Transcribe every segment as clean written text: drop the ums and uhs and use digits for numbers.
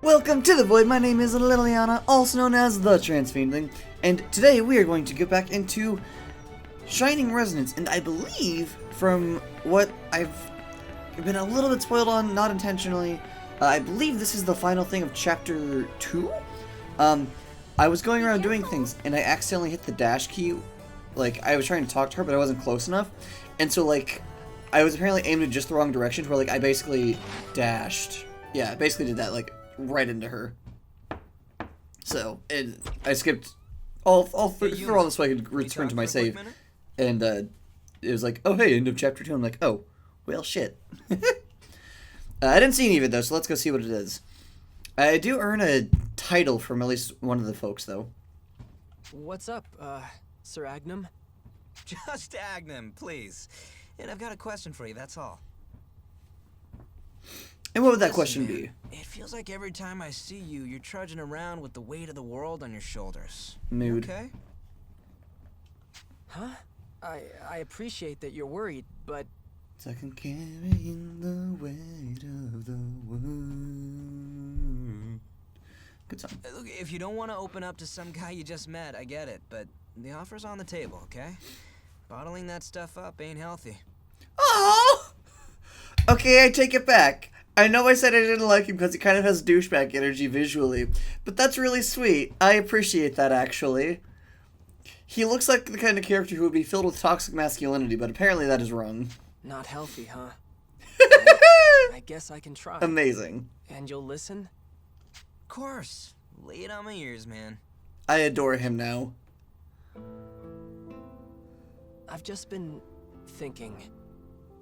Welcome to the Void. My name is Liliana, also known as the Transfiendling, and today we are going to get back into Shining Resonance. And I believe, from what I've been a little bit spoiled on, not intentionally, I believe this is the final thing of Chapter 2. I was going around doing things, and I accidentally hit the dash key. Like, I was trying to talk to her, but I wasn't close enough, and so, like, I was apparently aimed in just the wrong direction, where, like, I basically dashed. Yeah, I basically did that, like, right into her. So, I skipped all through all this so I could return to my save. And, it was like, oh, hey, end of Chapter 2. I'm like, oh, well, shit. I didn't see any of it, though, so let's go see what it is. I do earn a title from at least one of the folks, though. What's up, Sir Agnum? Just Agnum, please. And I've got a question for you, that's all. And what would that question be? It feels like every time I see you, you're trudging around with the weight of the world on your shoulders. Mood. Okay? Huh? I appreciate that you're worried, but... It's like I'm carrying the weight of the world. Good song. Look, if you don't want to open up to some guy you just met, I get it, but the offer's on the table, okay? Bottling that stuff up ain't healthy. Oh! Okay, I take it back. I know I said I didn't like him because he kind of has douchebag energy visually, but that's really sweet. I appreciate that, actually. He looks like the kind of character who would be filled with toxic masculinity, but apparently that is wrong. Not healthy, huh? I guess I can try. Amazing. And you'll listen? Of course. Lay it on my ears, man. I adore him now. I've just been thinking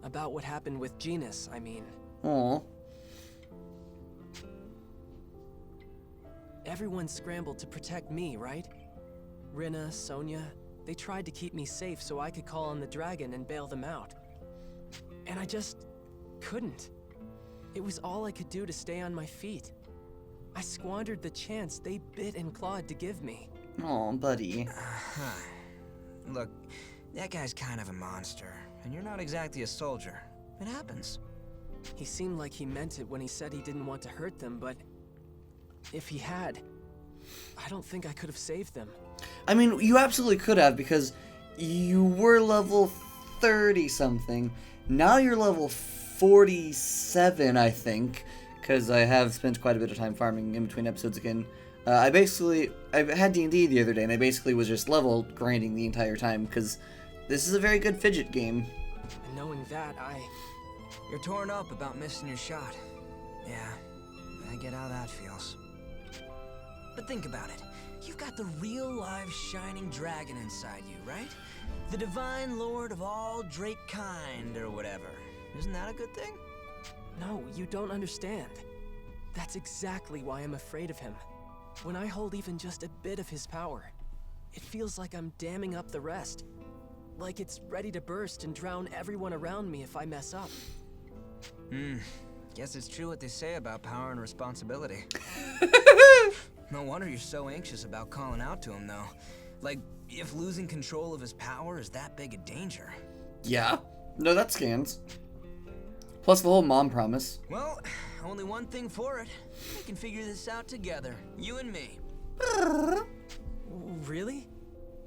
about what happened with Genus, I mean. Aw. Everyone scrambled to protect me, right? Rinna, Sonia, they tried to keep me safe so I could call on the dragon and bail them out. And I just couldn't. It was all I could do to stay on my feet. I squandered the chance they bit and clawed to give me. Aw, buddy. Look, that guy's kind of a monster, and you're not exactly a soldier. It happens. He seemed like he meant it when he said he didn't want to hurt them, but if he had, I don't think I could have saved them. I mean, you absolutely could have, because you were level 30-something. Now you're level 47, I think, because I have spent quite a bit of time farming in between episodes again. I had D&D the other day, and I basically was just level grinding the entire time, because this is a very good fidget game. And knowing that, You're torn up about missing your shot. Yeah, I get how that feels. But think about it. You've got the real live shining dragon inside you, right? The divine lord of all drake kind, or whatever. Isn't that a good thing? No, you don't understand. That's exactly why I'm afraid of him. When I hold even just a bit of his power, it feels like I'm damming up the rest. Like it's ready to burst and drown everyone around me if I mess up. Guess it's true what they say about power and responsibility. No wonder you're so anxious about calling out to him, though. Like, if losing control of his power is that big a danger. Yeah. No, that scans. Plus the whole mom promise. Well, only one thing for it. We can figure this out together, you and me. Really?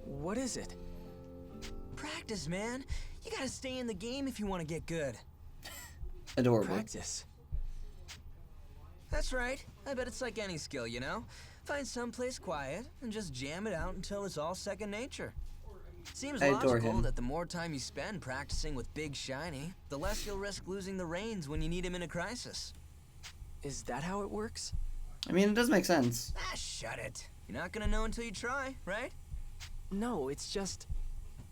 What is it? Practice, man. You gotta stay in the game if you want to get good. Adorable. Practice. That's right. I bet it's like any skill, you know? Find someplace quiet and just jam it out until it's all second nature. Seems I adore logical him. that the more time you spend practicing with Big Shiny, the less you'll risk losing the reins when you need him in a crisis. Is that how it works? I mean, it does make sense. Ah, shut it. You're not gonna know until you try, right? No, it's just...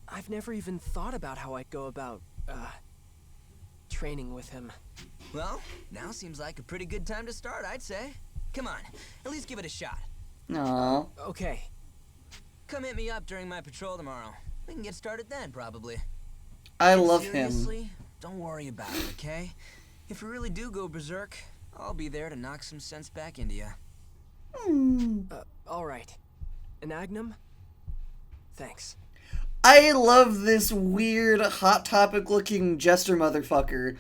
I've never even thought about how I'd go about, training with him. Well, now seems like a pretty good time to start, I'd say. Come on, at least give it a shot. Aww. Okay. Come hit me up during my patrol tomorrow. We can get started then, probably. I And love him. seriously, don't worry about it, okay? If we really do go berserk, I'll be there to knock some sense back into you. Alright. An Agnum? Thanks. I love this weird, Hot Topic looking jester motherfucker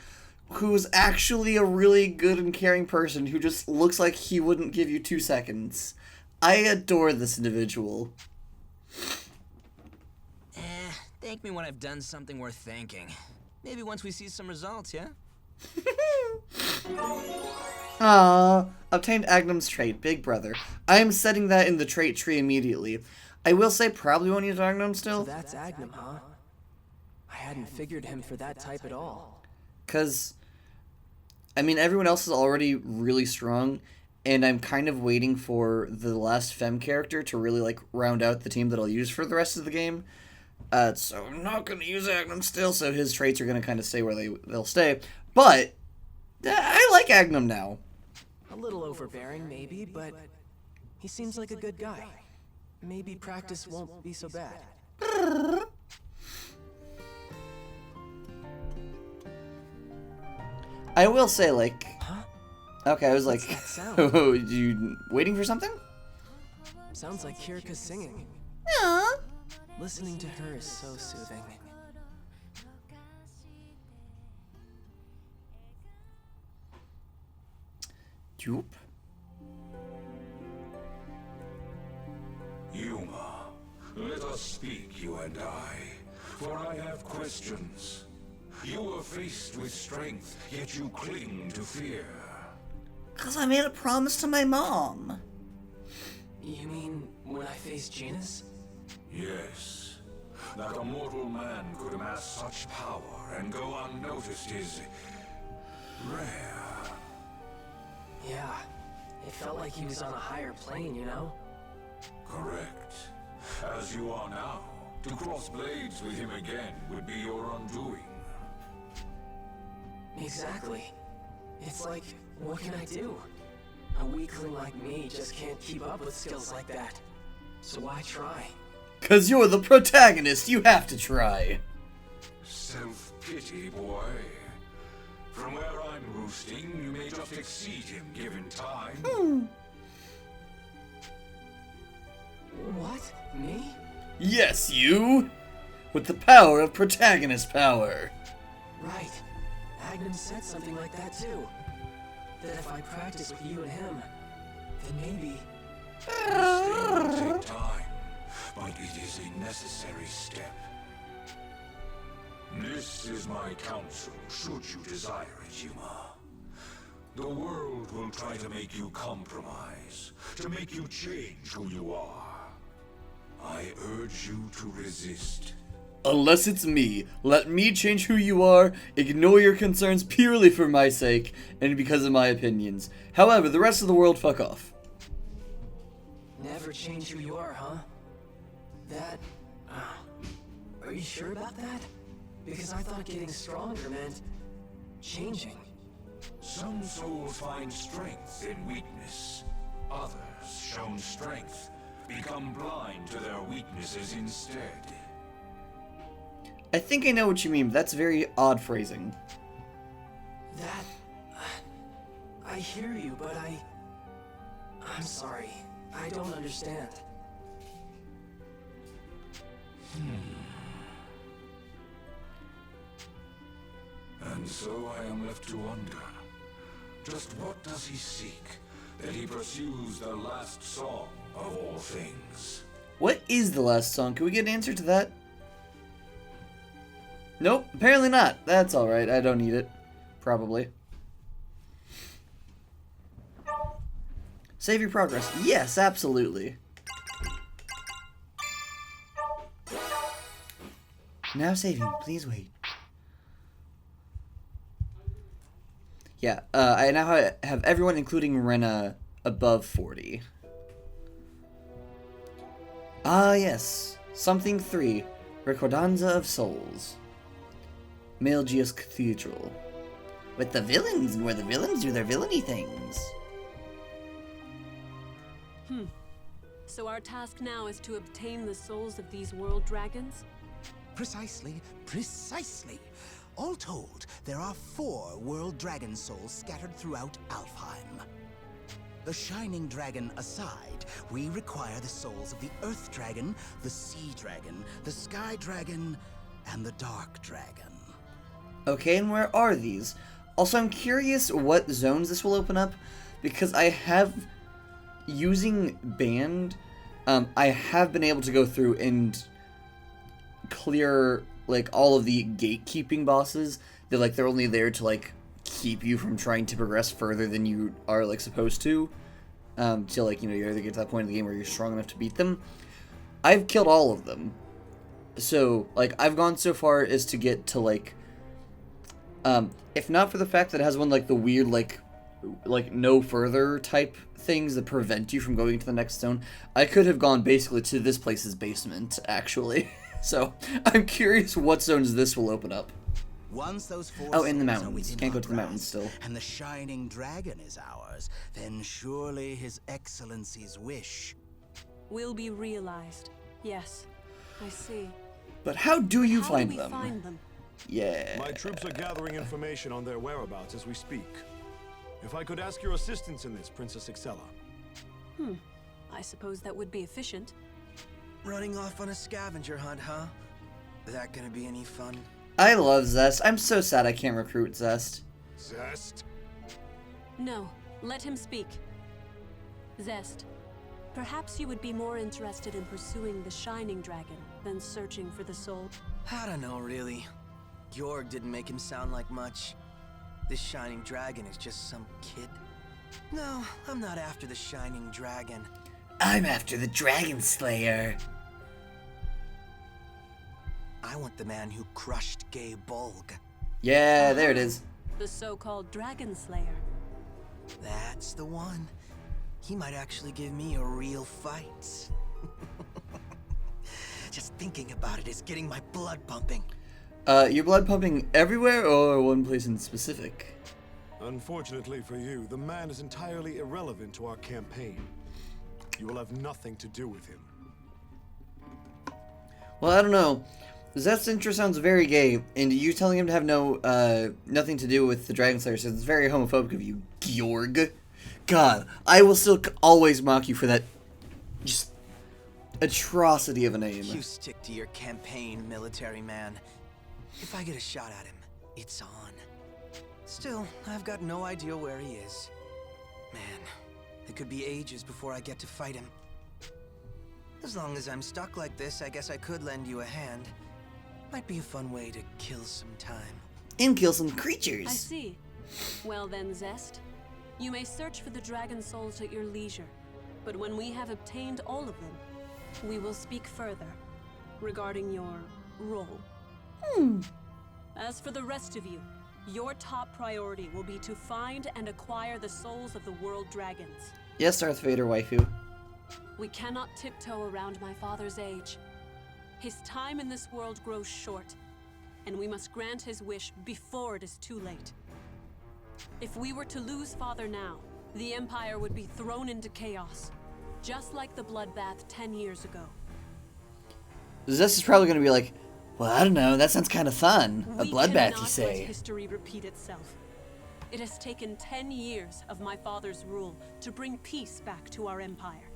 who's actually a really good and caring person who just looks like he wouldn't give you 2 seconds. I adore this individual. Thank me when I've done something worth thanking. Maybe once we see some results, yeah? Ah, obtained Agnum's trait, Big Brother. I am setting that in the trait tree immediately. I will say probably won't use Agnum still. So that's Agnum, huh? I hadn't figured him for that type at all. Because, I mean, everyone else is already really strong, and I'm kind of waiting for the last Femme character to really, like, round out the team that I'll use for the rest of the game. So I'm not going to use Agnum still, so his traits are going to kind of stay where they'll stay. But, I like Agnum now. A little overbearing, maybe, but he seems like a good guy. Maybe practice won't be so bad. I will say, like... Huh? Okay, I was What's like... that sound? Oh, you waiting for something? Sounds like Kirka's singing. Aww. Listening to her is so soothing. Joop. Yuma, let us speak, you and I, for I have questions. You are faced with strength, yet you cling to fear. 'Cause I made a promise to my mom. You mean when I face Genus? Yes, that a mortal man could amass such power and go unnoticed is rare. Yeah, it felt like he was on a higher plane, you know? Correct. As you are now, to cross blades with him again would be your undoing. Exactly. It's like, what can I do? A weakling like me just can't keep up with skills like that. So why try? 'Cause you're the protagonist, you have to try. Self-pity, boy. From where I'm roosting, you may just exceed him given time. What? Me? Yes, you! With the power of protagonist power. Right. Agnum said something like that too. That if I practice with you and him, then maybe... This thing will take time, but it is a necessary step. This is my counsel, should you desire it, Yuma. The world will try to make you compromise, to make you change who you are. I urge you to resist. Unless it's me, let me change who you are, ignore your concerns purely for my sake, and because of my opinions. However, the rest of the world, fuck off. Never change who you are, huh? That... are you sure about that? Because I thought getting stronger meant... changing. Some souls find strength in weakness. Others, shown strength, become blind to their weaknesses instead. I think I know what you mean, but that's very odd phrasing. That... I hear you, but I'm sorry. I don't understand. And so I am left to wonder, just what does he seek, that he pursues the last song of all things? What is the last song? Can we get an answer to that? Nope, apparently not. That's alright, I don't need it. Probably. Save your progress. Yes, absolutely. Now saving, please wait. Yeah, I now have everyone, including Rena, above 40. Ah, yes. Something 3. Recordanza of Souls. Melgius Cathedral. With the villains, and where the villains do their villainy things. So our task now is to obtain the souls of these world dragons? Precisely, precisely. All told, there are 4 world dragon souls scattered throughout Alfheim. The Shining Dragon aside, we require the souls of the Earth Dragon, the Sea Dragon, the Sky Dragon, and the Dark Dragon. Okay, and where are these? Also, I'm curious what zones this will open up, because I have, using Band, I have been able to go through and clear, like, all of the gatekeeping bosses. That, like, they're only there to, like, keep you from trying to progress further than you are, like, supposed to. Till, like, you know, you either get to that point in the game where you're strong enough to beat them. I've killed all of them. So, like, I've gone so far as to get to, like, if not for the fact that it has one, like, the weird, like no further type things that prevent you from going to the next zone, I could have gone basically to this place's basement, actually. So, I'm curious what zones this will open up. Once those four Oh, in the souls are mountains. within Can't go our to the mountains grasp, still. And the shining dragon is ours, then surely His Excellency's wish. Will be realized. Yes, I see. But how do you How find do we them? find them? Yeah. My troops are gathering information on their whereabouts as we speak. If I could ask your assistance in this, Princess Excella. I suppose that would be efficient. Running off on a scavenger hunt, huh? That gonna be any fun? I love Zest. I'm so sad I can't recruit Zest. Zest? No, let him speak. Zest, perhaps you would be more interested in pursuing the Shining Dragon than searching for the soul. I don't know, really. Georg didn't make him sound like much. This Shining Dragon is just some kid. No, I'm not after the Shining Dragon. I'm after the Dragon Slayer. I want the man who crushed Gay Bolg. Yeah, there it is. The so-called Dragon Slayer. That's the one. He might actually give me a real fight. Just thinking about it is getting my blood pumping. Your blood pumping everywhere or one place in specific? Unfortunately for you, the man is entirely irrelevant to our campaign. You will have nothing to do with him. Well, I don't know. Zest's intro sounds very gay, and you telling him to have nothing to do with the Dragon Slayer says it's very homophobic of you, Georg. God, I will still always mock you for that just atrocity of a name. You stick to your campaign, military man. If I get a shot at him, it's on. Still, I've got no idea where he is. Man, it could be ages before I get to fight him. As long as I'm stuck like this, I guess I could lend you a hand. Might be a fun way to kill some time. And kill some creatures. I see. Well then, Zest, you may search for the dragon souls at your leisure, but when we have obtained all of them, we will speak further regarding your role. As for the rest of you, your top priority will be to find and acquire the souls of the world dragons. Yes, Darth Vader, waifu. We cannot tiptoe around my father's age. His time in this world grows short, and we must grant his wish before it is too late. If we were to lose Father now, the Empire would be thrown into chaos, just like the bloodbath 10 years ago. Zest is probably going to be like, well, I don't know, that sounds kind of fun. A We bloodbath, you cannot let say. history repeat itself. It has taken 10 years of my father's rule to bring peace back to our empire.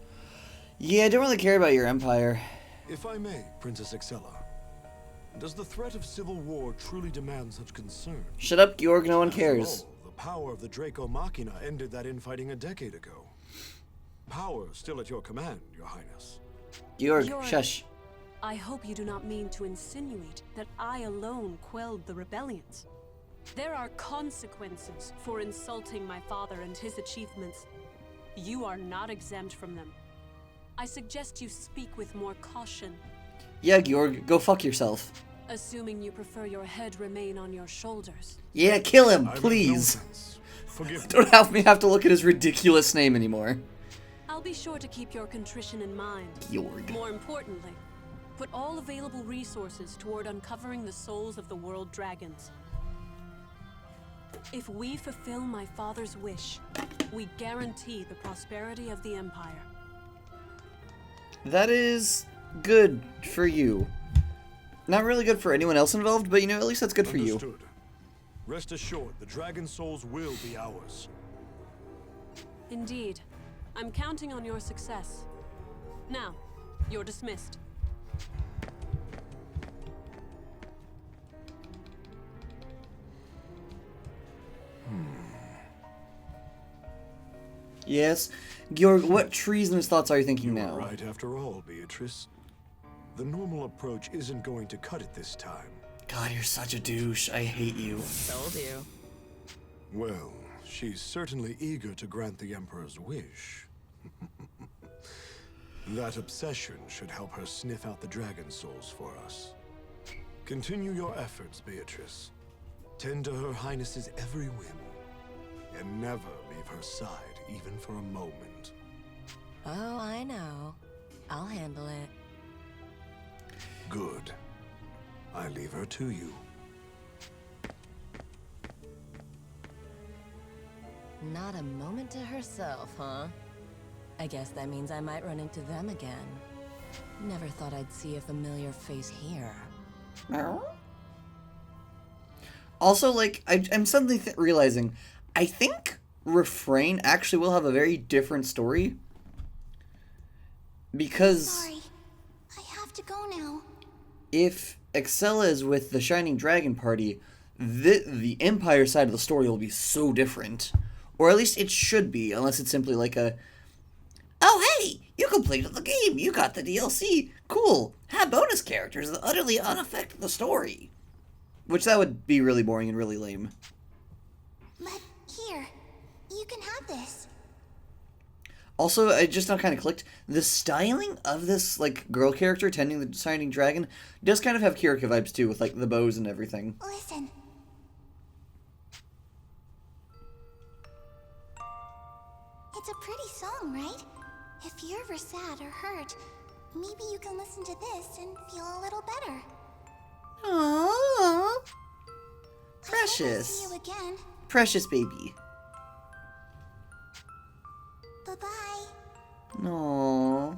Yeah, I don't really care about your empire. If I may, Princess Excella, does the threat of civil war truly demand such concern? Shut up, Georg, no one After cares. all, the power of the Draco Machina ended that infighting a decade ago. Power still at your command, Your Highness. Georg, Georg. shush. I hope you do not mean to insinuate that I alone quelled the rebellions. There are consequences for insulting my father and his achievements. You are not exempt from them. I suggest you speak with more caution, Yeah, Georg, go fuck yourself. assuming you prefer your head remain on your shoulders. Yeah, kill him, I meant no please. offense. Forgive me. Don't have me have to look at his ridiculous name anymore. I'll be sure to keep your contrition in mind. Georg. More importantly, put all available resources toward uncovering the souls of the world dragons. If we fulfill my father's wish, we guarantee the prosperity of the Empire. That is good for you. Not really good for anyone else involved, but you know, at least that's good for you. Understood. Rest assured, the dragon souls will be ours. Indeed. I'm counting on your success. Now, you're dismissed. Yes? Georg, what treasonous thoughts are you thinking You now? were right after all, Beatrice. The normal approach isn't going to cut it this time. God, you're such a douche. I hate you. Told you. Well, she's certainly eager to grant the Emperor's wish. That obsession should help her sniff out the dragon souls for us. Continue your efforts, Beatrice. Tend to Her Highness's every whim, and never leave her side, even for a moment. Oh, I know. I'll handle it. Good. I leave her to you. Not a moment to herself, huh? I guess that means I might run into them again. Never thought I'd see a familiar face here. Also, like, I'm suddenly realizing, I think Refrain actually will have a very different story. Because Sorry, I have to go now. if Excella is with the Shining Dragon Party, the Empire side of the story will be so different. Or at least it should be, unless it's simply like a, oh hey, you completed the game, you got the DLC, cool, have bonus characters that utterly unaffect the story. Which that would be really boring and really lame. But here, you can have this. Also, I just now kind of clicked, the styling of this, like, girl character tending the Shining Dragon does kind of have Kirika vibes too, with, like, the bows and everything. Listen. It's a pretty song, right? If you're ever sad or hurt, maybe you can listen to this and feel a little better. Aww. I hope I Precious. see you again. Precious baby. Bye-bye. Aww.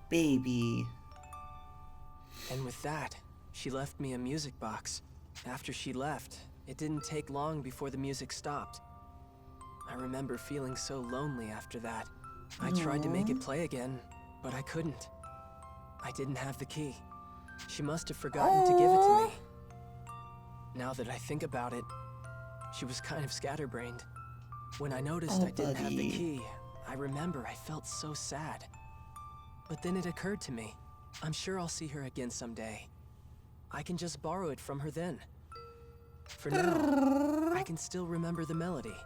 Baby. And with that, she left me a music box. After she left, it didn't take long before the music stopped. I remember feeling so lonely after that. I tried to make it play again, but I couldn't. I didn't have the key. She must have forgotten to give it to me. Now that I think about it, she was kind of scatterbrained. When I noticed I didn't have the buddy. key, I remember I felt so sad. But then it occurred to me, I'm sure I'll see her again someday. I can just borrow it from her then. For now, I can still remember the melody.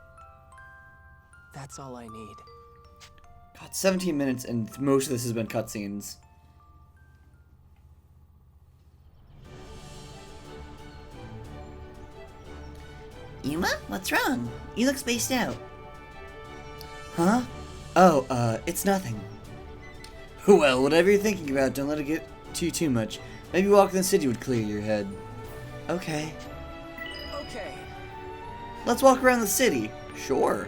That's all I need. God, 17 minutes and most of this has been cutscenes. Yuma, what's wrong? You look spaced out. Huh? Oh, it's nothing. Well, whatever you're thinking about, don't let it get to you too much. Maybe walking the city would clear your head. Okay. Okay. Let's walk around the city. Sure.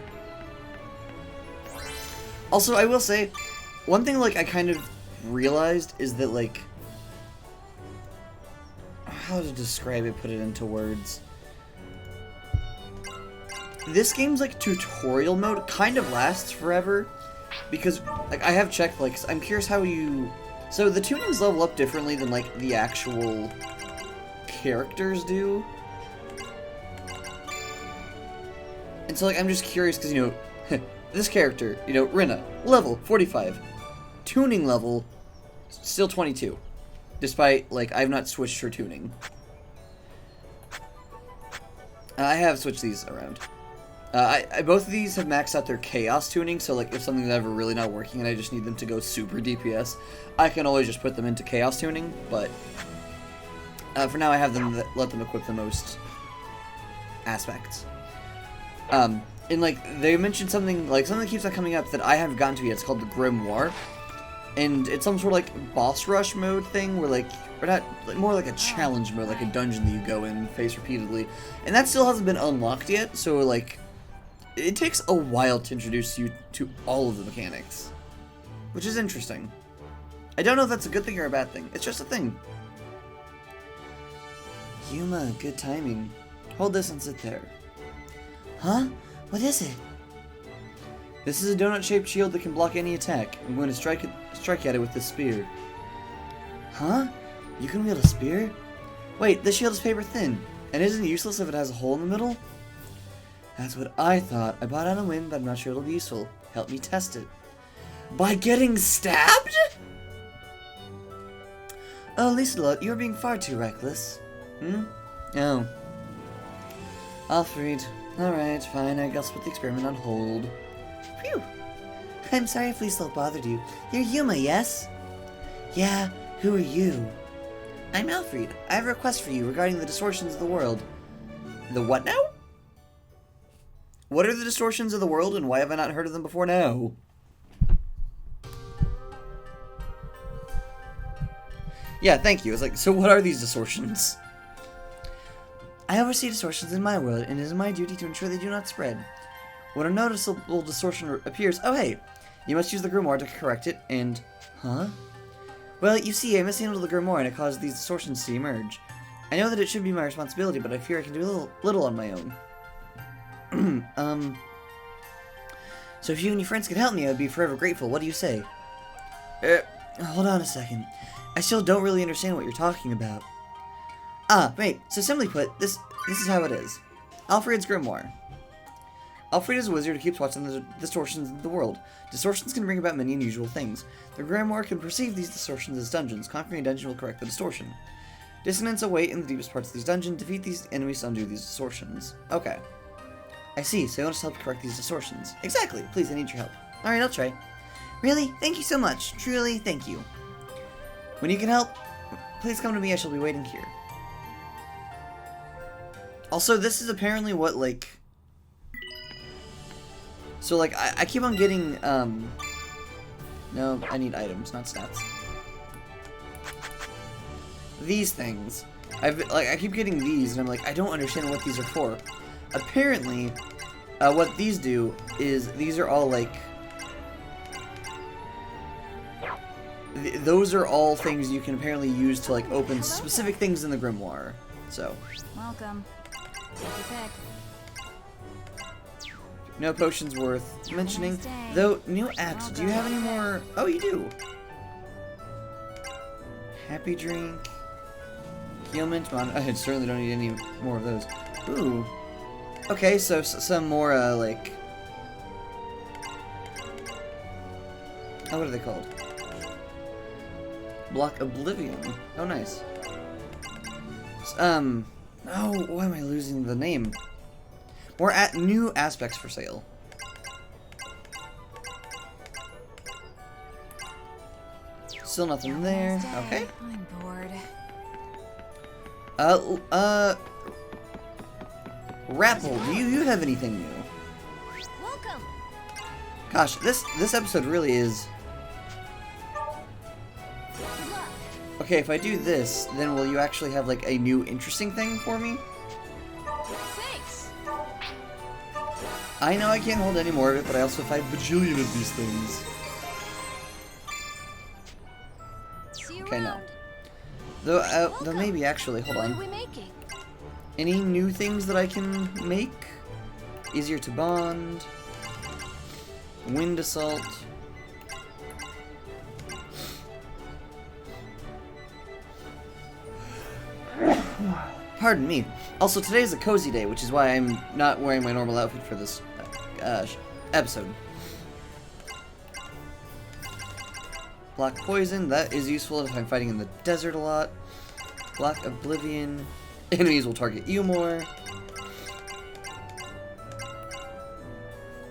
Also, I will say, one thing, like, I kind of realized is that, like, how to describe it, put it into words. This game's, like, tutorial mode kind of lasts forever, because, like, I have checked, like, I'm curious how you... So, the tunings level up differently than, like, the actual characters do. And so, like, I'm just curious, because, you know, this character, you know, Rina, level 45. Tuning level, still 22. Despite, like, I've not switched her tuning. I have switched these around. Both of these have maxed out their chaos tuning, so, like, if something's ever really not working and I just need them to go super DPS, I can always just put them into chaos tuning, but for now I have them let them equip the most aspects. And, like, they mentioned something, like, something that keeps on coming up that I haven't gotten to yet. It's called the Grimoire. And it's some sort of, like, boss rush mode thing where, like, or not, like, more like a challenge mode, like a dungeon that you go in and face repeatedly. And that still hasn't been unlocked yet, so, like, it takes a while to introduce you to all of the mechanics. Which is interesting. I don't know if that's a good thing or a bad thing. It's just a thing. Yuma, good timing. Hold this and sit there. Huh? What is it? This is a donut-shaped shield that can block any attack. I'm going to strike at it with this spear. Huh? You can wield a spear? Wait, this shield is paper thin, and isn't it useless if it has a hole in the middle? That's what I thought. I bought it on a whim, but I'm not sure it'll be useful. Help me test it. By getting stabbed? Oh, Lieselot, you're being far too reckless. Oh. Alfred. Alright, fine, I guess put the experiment on hold. Phew. I'm sorry if Lieselot bothered you. You're Yuma, yes? Yeah, who are you? I'm Alfred. I have a request for you regarding the distortions of the world. The what now? What are the distortions of the world, and why have I not heard of them before now? Yeah, thank you. It's like, so what are these distortions? I oversee distortions in my world, and it is my duty to ensure they do not spread. When a noticeable distortion appears, oh hey, you must use the grimoire to correct it, and... Huh? Well, you see, I mishandled the grimoire, and it caused these distortions to emerge. I know that it should be my responsibility, but I fear I can do little on my own. So if you and your friends could help me, I would be forever grateful. What do you say? Hold on a second. I still don't really understand what you're talking about. Ah, wait. So simply put, this is how it is. Alfred's grimoire. Alfred is a wizard who keeps watching the distortions of the world. Distortions can bring about many unusual things. The grimoire can perceive these distortions as dungeons. Conquering a dungeon will correct the distortion. Dissonants await in the deepest parts of these dungeons. Defeat these enemies to undo these distortions. Okay. I see, so you want us to help correct these distortions. Exactly. Please, I need your help. Alright, I'll try. Really? Thank you so much. Truly, thank you. When you can help, please come to me. I shall be waiting here. Also, this is apparently what, like... So, like, I keep on getting, No, I need items, not stats. These things. I keep getting these, and I'm like, I don't understand what these are for. Apparently, what these do is, these are all, like... Those are all things you can apparently use to, like, open specific things in the grimoire. So. Welcome. Take your pick. No potions worth mentioning. Though, new axe, do you have any more? Oh, you do. Happy drink. Heal mint. I certainly don't need any more of those. Ooh. Okay, so some more, like... Oh, what are they called? Block Oblivion. Oh, nice. Oh, why am I losing the name? More new aspects for sale. Still nothing there. Okay. I'm bored. Rapple, do you have anything new? Welcome. Gosh, this episode really is. Okay, if I do this, then will you actually have like a new interesting thing for me? Thanks. I know I can't hold any more of it, but I also have 5 bajillion of these things. See you Okay, no. around. Though maybe actually, hold What are on. we making? Any new things that I can make? Easier to bond. Wind assault. Pardon me. Also, today is a cozy day, which is why I'm not wearing my normal outfit for this episode. Block poison, that is useful if I'm fighting in the desert a lot. Block oblivion. Enemies will target you more.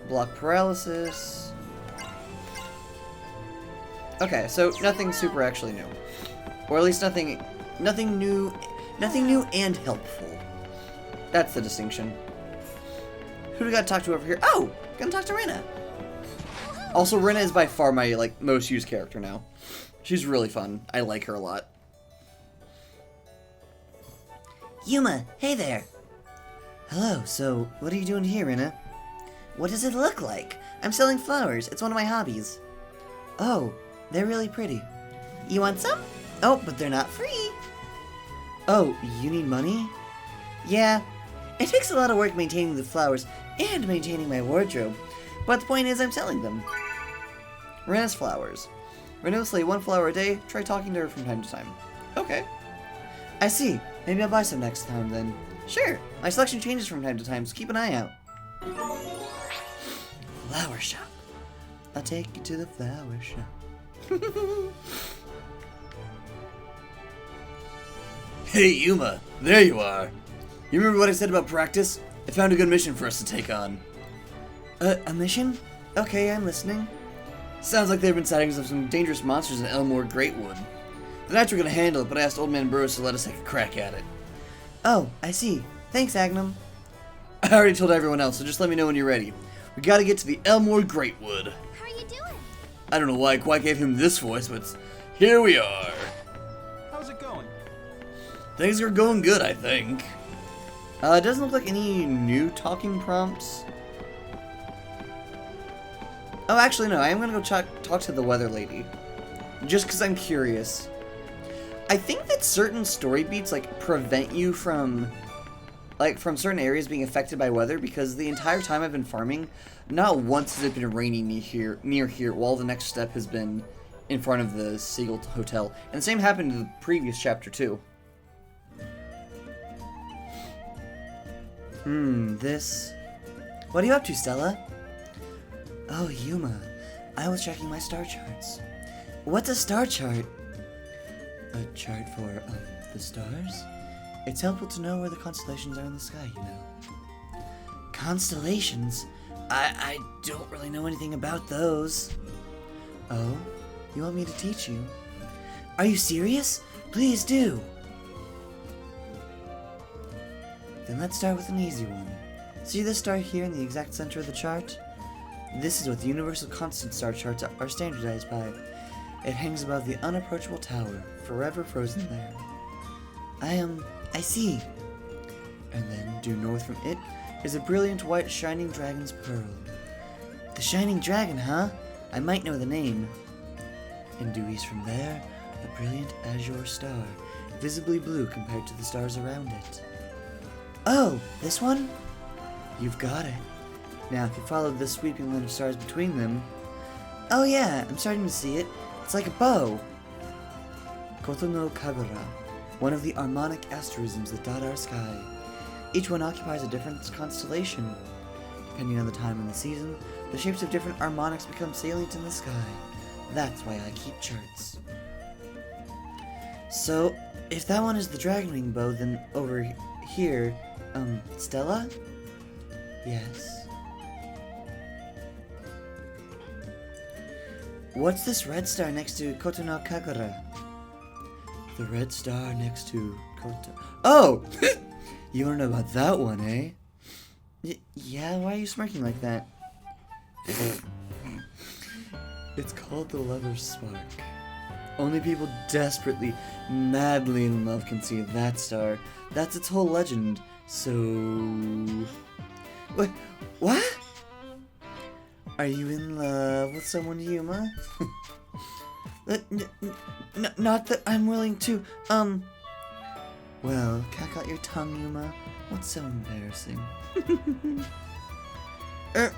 Block paralysis. Okay, so nothing super actually new. Or at least nothing new and helpful. That's the distinction. Who do we gotta talk to over here? Oh! Gonna talk to Rena. Also, Rena is by far my, like, most used character now. She's really fun. I like her a lot. Yuma, hey there. Hello, so what are you doing here, Rena? What does it look like? I'm selling flowers. It's one of my hobbies. Oh, they're really pretty. You want some? Oh, but they're not free. Oh, you need money? Yeah. It takes a lot of work maintaining the flowers and maintaining my wardrobe. But the point is I'm selling them. Rena's flowers. Rena will slay 1 flower a day. Try talking to her from time to time. Okay. I see. Maybe I'll buy some next time then. Sure. My selection changes from time to time, so keep an eye out. Flower shop. I'll take you to the flower shop. Hey, Yuma, there you are. You remember what I said about practice? I found a good mission for us to take on. A mission? Okay, I'm listening. Sounds like there have been sightings of some dangerous monsters in Elmore Greatwood. The Knights were gonna handle it, but I asked Old Man Burroughs to let us take a crack at it. Oh, I see. Thanks, Agnum. I already told everyone else, so just let me know when you're ready. We gotta get to the Elmore Greatwood. How are you doing? I don't know why I quite gave him this voice, but here we are. How's it going? Things are going good, I think. It doesn't look like any new talking prompts. Oh, actually, no. I am gonna go talk to the weather lady. Just because I'm curious. I think that certain story beats, like, prevent you from certain areas being affected by weather, because the entire time I've been farming, not once has it been raining near here, while the next step has been in front of the Seagull Hotel. And the same happened in the previous chapter, too. This... What are you up to, Stella? Oh, Yuma. I was checking my star charts. What's a star chart? A chart for, the stars? It's helpful to know where the constellations are in the sky, you know. Constellations? I don't really know anything about those. Oh? You want me to teach you? Are you serious? Please do! Then let's start with an easy one. See this star here in the exact center of the chart? This is what the universal constant star charts are standardized by. It hangs above the unapproachable tower, forever frozen there. I see. And then, due north from it, is a brilliant white shining dragon's pearl. The shining dragon, huh? I might know the name. And due east from there, a brilliant azure star, visibly blue compared to the stars around it. Oh, this one? You've got it. Now, if you follow the sweeping line of stars between them... Oh yeah, I'm starting to see it. It's like a bow. Koto no Kagura, one of the harmonic asterisms that dot our sky. Each one occupies a different constellation. Depending on the time and the season, the shapes of different harmonics become salient in the sky. That's why I keep charts. So, if that one is the Dragonwing bow, then over here, Stella? Yes. What's this red star next to Koto no Kagura? The red star next to Koto... Oh! You don't know about that one, eh? Yeah, why are you smirking like that? It's called the Lover's Spark. Only people desperately, madly in love can see that star. That's its whole legend. So... Wait, what? Are you in love with someone, Yuma? Not that I'm willing to, Well, cack out your tongue, Yuma. What's so embarrassing?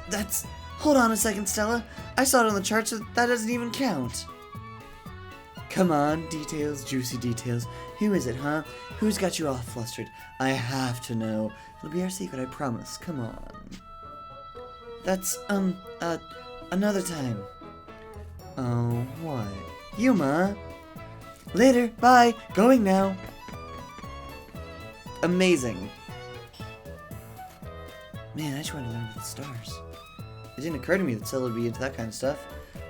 That's... Hold on a second, Stella. I saw it on the chart, so that doesn't even count. Come on, details, juicy details. Who is it, huh? Who's got you all flustered? I have to know. It'll be our secret, I promise. Come on. That's, another time. Oh, what? Yuma? Later, bye. Going now. Amazing. Man, I just want to learn about the stars. It didn't occur to me that Stella would be into that kind of stuff.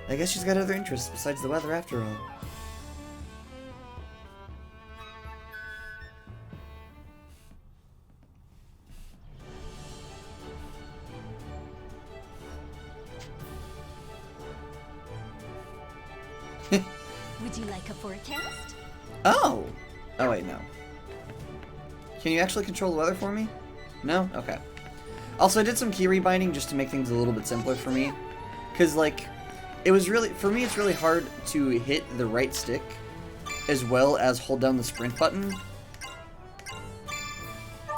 I guess she's got other interests besides the weather after all. Would you like a forecast? Oh! Oh wait, no. Can you actually control the weather for me? No? Okay. Also, I did some key rebinding just to make things a little bit simpler for me. Because, like, it was really... For me, it's really hard to hit the right stick as well as hold down the sprint button.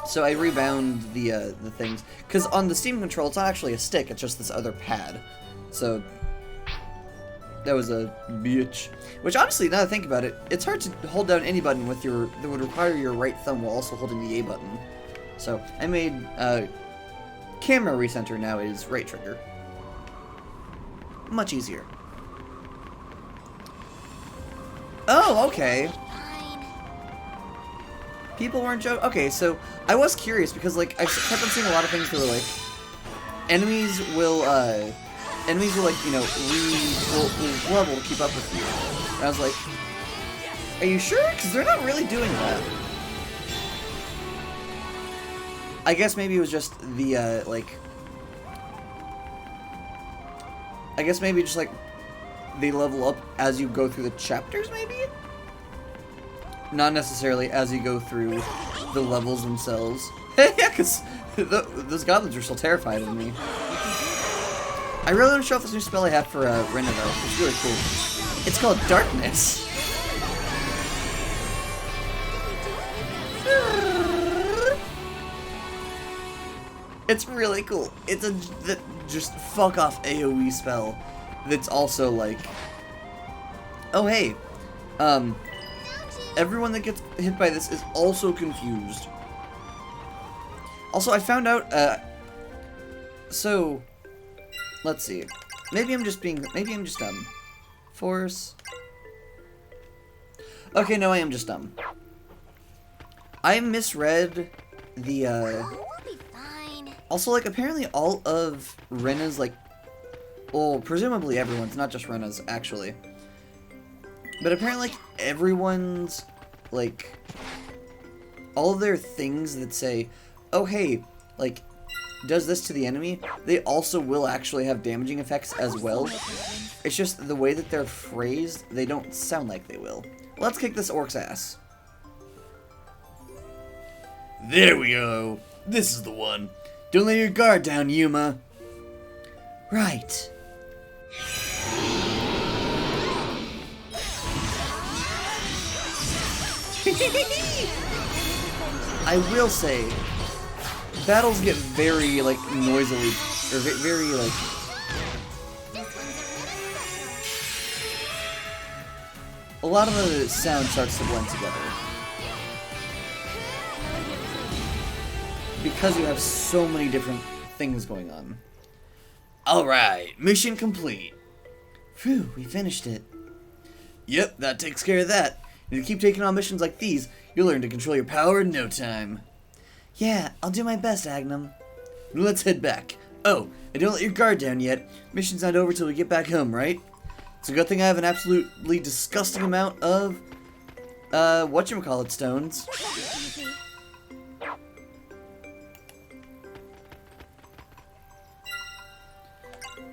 So I rebound the things. Because on the Steam control, it's not actually a stick, it's just this other pad. So... That was a bitch. Which, honestly, now that I think about it, it's hard to hold down any button with your... that would require your right thumb while also holding the A button. So, I made... camera recenter now is right trigger. much easier. Oh, okay. People weren't joking. Okay, so I was curious because like I kept on seeing a lot of things that were like enemies will like, you know, will level to keep up with you. And I was like, are you sure? Because they're not really doing that. I guess maybe it was just the like. I guess maybe just like they level up as you go through the chapters, maybe? Not necessarily as you go through the levels themselves. Yeah, because those goblins are still terrified of me. I really want to show off this new spell I have for Rena, though. It's really cool. It's called Darkness. It's really cool. It's a just fuck off AoE spell that's also like, oh hey, everyone that gets hit by this is also confused. Also, I found out, so, let's see. Maybe I'm just dumb. Force. Okay, no, I am just dumb. I misread the, also, like, apparently all of Rena's, like, well, presumably everyone's, not just Rena's, actually. But apparently, like, everyone's, like, all of their things that say, oh, hey, like, does this to the enemy, they also will actually have damaging effects as well. It's just the way that they're phrased, they don't sound like they will. Let's kick this orc's ass. There we go. This is the one. Don't let your guard down, Yuma. Right. I will say, battles get very, like, noisily, or very, like... A lot of the sound starts to blend together. Because you have so many different things going on. Alright, mission complete. Phew, we finished it. Yep, that takes care of that. If you keep taking on missions like these, you'll learn to control your power in no time. Yeah, I'll do my best, Agnum. Let's head back. Oh, and don't let your guard down yet. Mission's not over till we get back home, right? It's a good thing I have an absolutely disgusting amount of, whatchamacallit stones.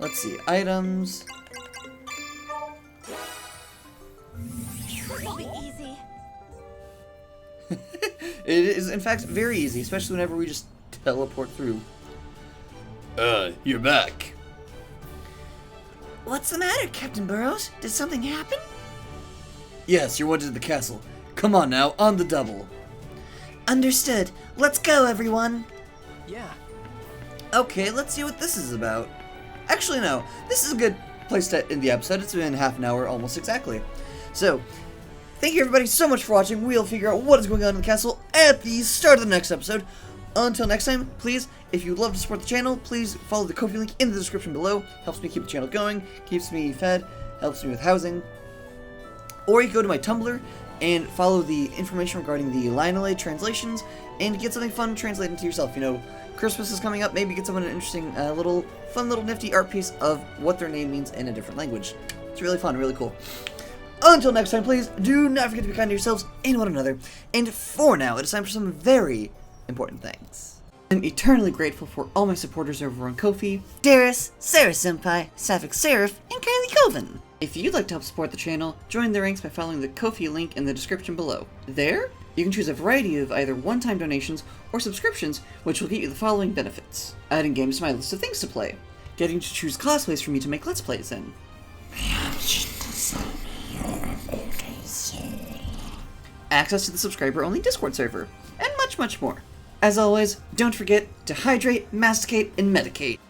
Let's see, items. It'll be easy. It is, in fact, very easy, especially whenever we just teleport through. You're back. What's the matter, Captain Burrows? Did something happen? Yes, you're wanted to the castle. Come on now, on the double. Understood. Let's go, everyone. Yeah. Okay, let's see what this is about. Actually, no. This is a good place to end the episode. It's been half an hour, almost exactly. So, thank you everybody so much for watching. We'll figure out what is going on in the castle at the start of the next episode. Until next time, please, if you'd love to support the channel, please follow the Ko-fi link in the description below. Helps me keep the channel going, keeps me fed, helps me with housing. Or you can go to my Tumblr and follow the information regarding the Lionel translations and get something fun translated into yourself. You know, Christmas is coming up, maybe get someone an interesting, fun little nifty art piece of what their name means in a different language. It's really fun, really cool. Until next time, please, do not forget to be kind to yourselves and one another. And for now, it is time for some very important things. I'm eternally grateful for all my supporters over on Ko-fi. Darius, Sarah Senpai, Sapphic Seraph, and Kylie Coven. If you'd like to help support the channel, join the ranks by following the Ko-fi link in the description below. There, you can choose a variety of either one-time donations or subscriptions, which will get you the following benefits. Adding games to my list of things to play. Getting to choose cosplays for me to make Let's Plays in. Access to the subscriber-only Discord server, and much, much more. As always, don't forget to hydrate, masticate, and medicate.